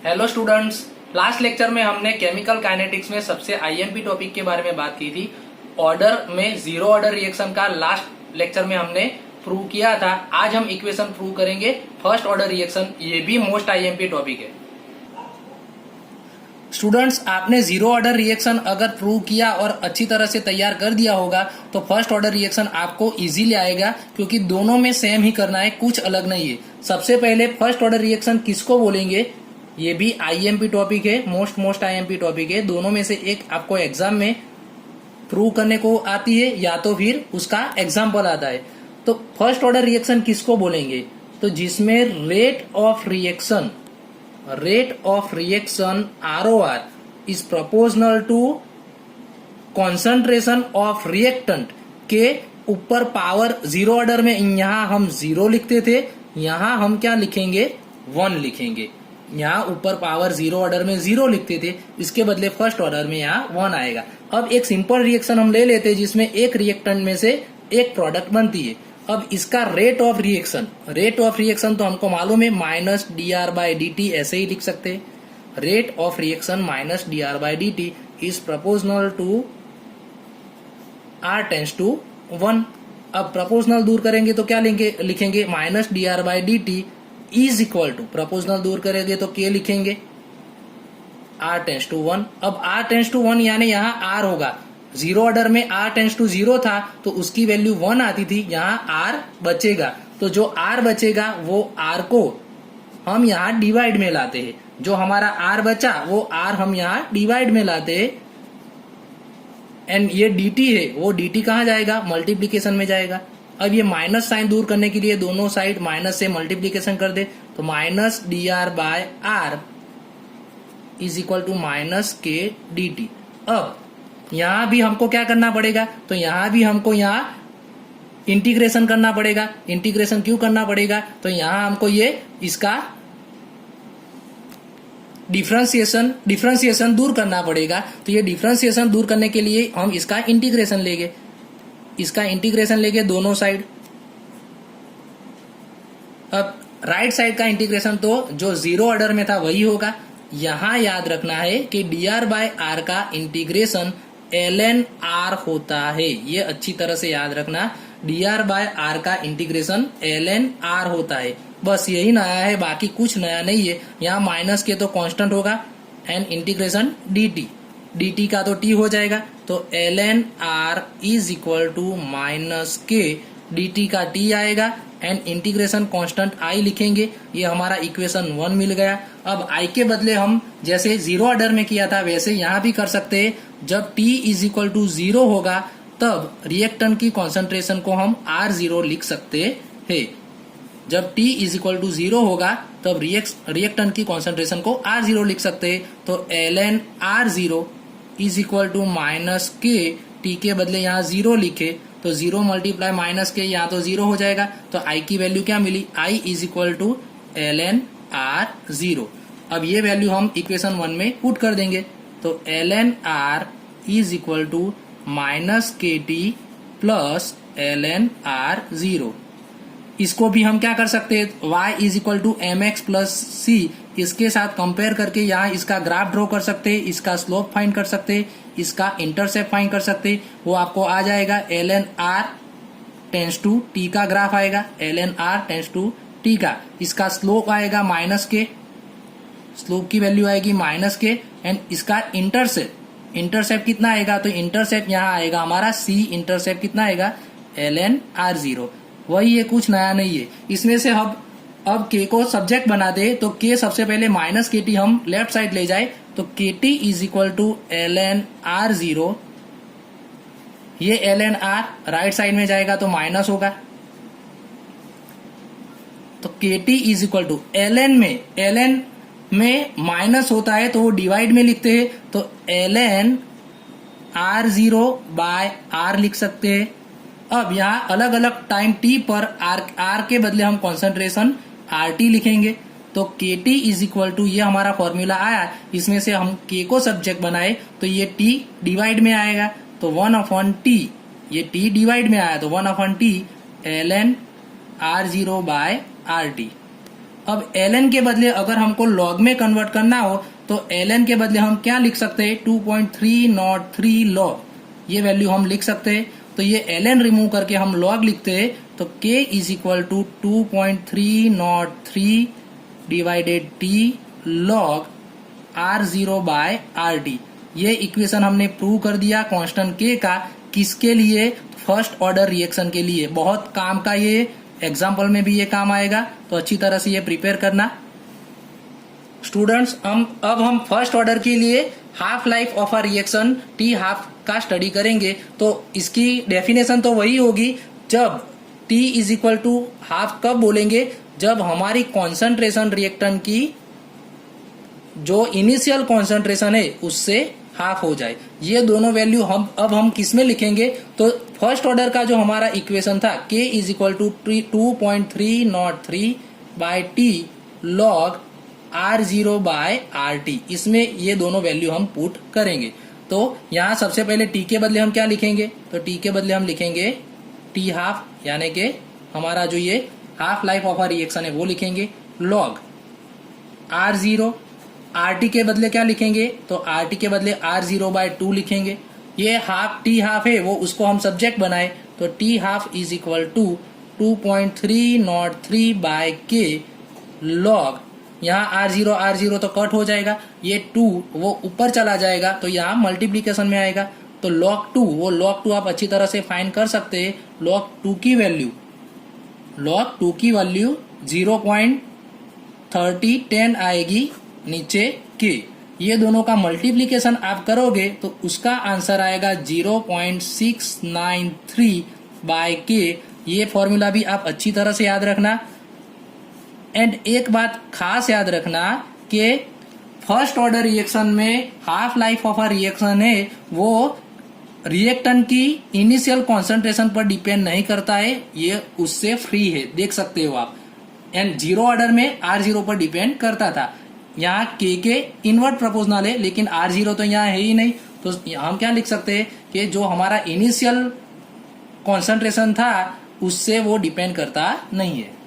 Hello students, last lecture में हमने chemical kinetics में सबसे आईएमपी टॉपिक के बारे में बात की थी। ऑर्डर में जीरो ऑर्डर रिएक्शन का लास्ट लेक्चर में हमने प्रूव किया था। आज हम इक्वेशन प्रूव करेंगे फर्स्ट ऑर्डर रिएक्शन, ये भी मोस्ट आईएमपी टॉपिक है। स्टूडेंट्स, आपने जीरो ऑर्डर रिएक्शन अगर प्रूव किया और अच्छी तरह से तैयार कर दिया होगा तो फर्स्ट ऑर्डर रिएक्शन आपको इजीली आएगा, क्योंकि दोनों में सेम ही करना है, कुछ अलग नहीं है। सबसे पहले फर्स्ट ऑर्डर रिएक्शन किसको बोलेंगे, ये भी आईएमपी टॉपिक है, मोस्ट आईएमपी टॉपिक है। दोनों में से एक आपको एग्जाम में प्रूव करने को आती है या तो फिर उसका एग्जाम्पल आता है। तो फर्स्ट ऑर्डर रिएक्शन किसको बोलेंगे, तो जिसमें rate of reaction ROR is proportional to concentration of reactant के ऊपर पावर जीरो ऑर्डर में यहां हम जीरो लिखते थे, यहां हम क्या लिखेंगे, 1 लिखेंगे। यहाँ ऊपर पावर जीरो ऑर्डर में जीरो लिखते थे, इसके बदले फर्स्ट ऑर्डर में यहाँ 1 आएगा। अब एक सिंपल रिएक्शन हम ले लेते हैं जिसमें एक रिएक्टेंट में से एक प्रोडक्ट बनती है। अब इसका रेट ऑफ रिएक्शन तो हमको मालूम है, माइनस dR/dt, ऐसे ही लिख सकते हैं। Rate of reaction minus dR/dt is proportional to R tends to 1। अब प्रोपोर्शनल दूर करेंगे तो क्या लिखेंगे minus dR/dt is equal to, proportional दूर करेंगे तो के लिखेंगे R टेंड्स टू 1। अब R टेंड्स टू 1 यानी यहाँ R होगा, जीरो ऑर्डर में R टेंड्स टू 0 था तो उसकी वैल्यू 1 आती थी, यहाँ R बचेगा। तो जो R बचेगा वो R को हम यहाँ डिवाइड में लाते हैं। जो हमारा R बचा वो R हम यहाँ डिवाइड में लाते हैं। एंड ये dt है, वो dt कहाँ जाएगा, मल्टीप्लीकेशन में जाएगा। अब ये माइनस साइन दूर करने के लिए दोनों साइड माइनस से मल्टीप्लीकेशन कर दे, तो minus dR/R is equal to minus k dt। अब यहां भी हमको क्या करना पड़ेगा, तो यहां भी हमको यहाँ इंटीग्रेशन करना पड़ेगा। इंटीग्रेशन क्यों करना पड़ेगा, तो यहां हमको ये इसका डिफरेंशिएशन दूर करना पड़ेगा। तो ये डिफरेंशिएशन दूर करने के लिए हम इसका इंटीग्रेशन लेंगे, दोनों साइड। अब राइट साइड का इंटीग्रेशन तो जो जीरो ऑर्डर में था वही होगा। यहां याद रखना है कि dR/R का इंटीग्रेशन ln R होता है, ये अच्छी तरह से याद रखना। dR/R का इंटीग्रेशन ln R होता है, बस यही नया है, बाकी कुछ नया नहीं है। यहाँ माइनस के तो कांस्टेंट होगा एंड इंटीग्रेशन dt का तो t हो जाएगा, तो ln R is equal to minus k dt का t आएगा एंड इंटीग्रेशन कांस्टेंट i लिखेंगे। ये हमारा इक्वेशन 1 मिल गया। अब i के बदले हम जैसे जीरो ऑर्डर में किया था वैसे यहाँ भी कर सकते हैं। जब t इज इक्वल टू 0 होगा तब रिएक्टेंट की कॉन्सेंट्रेशन को हम R0 लिख सकते हैं। जब t इज इक्वल टू 0 होगा तब रिएक्टेंट की कॉन्सेंट्रेशन को R0 लिख सकते हैं। तो ln R0 is equal to minus k, t के बदले यहाँ 0 लिखे तो 0 मल्टीप्लाई माइनस के, यहाँ तो 0 हो जाएगा। तो i की वैल्यू क्या मिली, i is equal to ln R0। अब ये वैल्यू हम इक्वेशन 1 में पुट कर देंगे, तो ln R is equal to minus k t plus ln R0। इसको भी हम क्या कर सकते हैं, y is equal to mx plus C, इसके साथ कंपेयर करके यहाँ इसका ग्राफ ड्रॉ कर सकते हैं, इसका स्लोप फाइंड कर सकते हैं, इसका इंटरसेप्ट फाइंड कर सकते हैं। वो आपको आ जाएगा ln R tends to t का ग्राफ आएगा, ln R tends to t का। इसका स्लोप आएगा माइनस के, स्लोप की वैल्यू आएगी माइनस के, एंड इसका इंटरसेप्ट कितना आएगा, तो इंटरसेप्ट यहाँ आएगा हमारा c, इंटरसेप्ट कितना आएगा ln R0। वही है, कुछ नया नहीं है। इसमें से अब k को सब्जेक्ट बना दे तो k सबसे पहले माइनस के टी हम लेफ्ट साइड ले जाए तो k t is equal to ln R0। ये ln R राइट साइड में जाएगा तो माइनस होगा, तो k t is equal to ln में माइनस होता है तो वो डिवाइड में लिखते हैं, तो ln R0/R लिख सकते हैं। अब यहाँ अलग अलग टाइम t पर R के बदले हम कॉन्सेंट्रेशन RT लिखेंगे, तो KT इज इक्वल टू, ये हमारा फॉर्मूला आया, इसमें से हम K को सब्जेक्ट बनाए तो ये T डिवाइड में आएगा, तो 1/T, ये T डिवाइड में आया तो 1/T ln R0/RT। अब ln के बदले अगर हमको log में कन्वर्ट करना हो तो ln के बदले हम क्या लिख सकते हैं 2.303 log, ये वैल्यू हम लिख सकते हैं। तो ये ln रिमूव करके हम log लिखते हैं तो k is equal to 2.303 divided t log r0 by rt। ये इक्वेशन हमने प्रूव कर दिया कांस्टेंट k का, किसके लिए, फर्स्ट ऑर्डर रिएक्शन के लिए। बहुत काम का ये, एग्जाम्पल में भी ये काम आएगा, तो अच्छी तरह से ये प्रिपेयर करना। स्टूडेंट्स अब हम फर्स्ट ऑर्डर के लिए half life of a reaction t half का स्टडी करेंगे। तो इसकी डेफिनेशन तो वही होगी, जब t is equal to half कब बोलेंगे, जब हमारी कॉन्सेंट्रेशन रिएक्टेंट की जो इनिशियल कॉन्सेंट्रेशन है उससे हाफ हो जाए। ये दोनों वैल्यू हम किस में लिखेंगे, तो फर्स्ट ऑर्डर का जो हमारा इक्वेशन था k is equal to 2.303 by t log r0 by rt, इसमें ये दोनों वैल्यू हम पुट करेंगे। तो यहाँ सबसे पहले t के बदले हम क्या लिखेंगे, तो t के बदले हम लिखेंगे t हाफ, यानी कि हमारा जो ये half life of a reaction है वो लिखेंगे, लॉग r0, rt के बदले क्या लिखेंगे, तो rt के बदले r0 बाय 2 लिखेंगे। ये हाफ t हाफ है वो उसको हम सब्जेक्ट बनाए, तो t half is equal to 2.303 by k log, यहाँ r0 तो कट हो जाएगा, ये 2 वो ऊपर चला जाएगा तो यहाँ मल्टीप्लीकेशन में आएगा, तो log 2, वो log 2 आप अच्छी तरह से फाइंड कर सकते हैं। log 2 की वैल्यू 0.3010 आएगी नीचे k, ये दोनों का मल्टीप्लीकेशन आप करोगे तो उसका आंसर आएगा 0.693 बाय k। ये फॉर्मूला भी आप अच्छी तरह से याद रखना। एंड एक बात खास याद रखना कि फर्स्ट ऑर्डर रिएक्शन में half life of a reaction है वो रिएक्टेंट की इनिशियल कॉन्सेंट्रेशन पर डिपेंड नहीं करता है, ये उससे फ्री है, देख सकते हो आप। एंड जीरो ऑर्डर में r0 पर डिपेंड करता था, यहाँ k के इनवर्ट प्रोपोर्शनल है लेकिन r0 तो यहाँ है ही नहीं, तो हम क्या लिख सकते हैं कि जो हमारा इनिशियल कॉन्सेंट्रेशन था उससे वो डिपेंड करता नहीं है।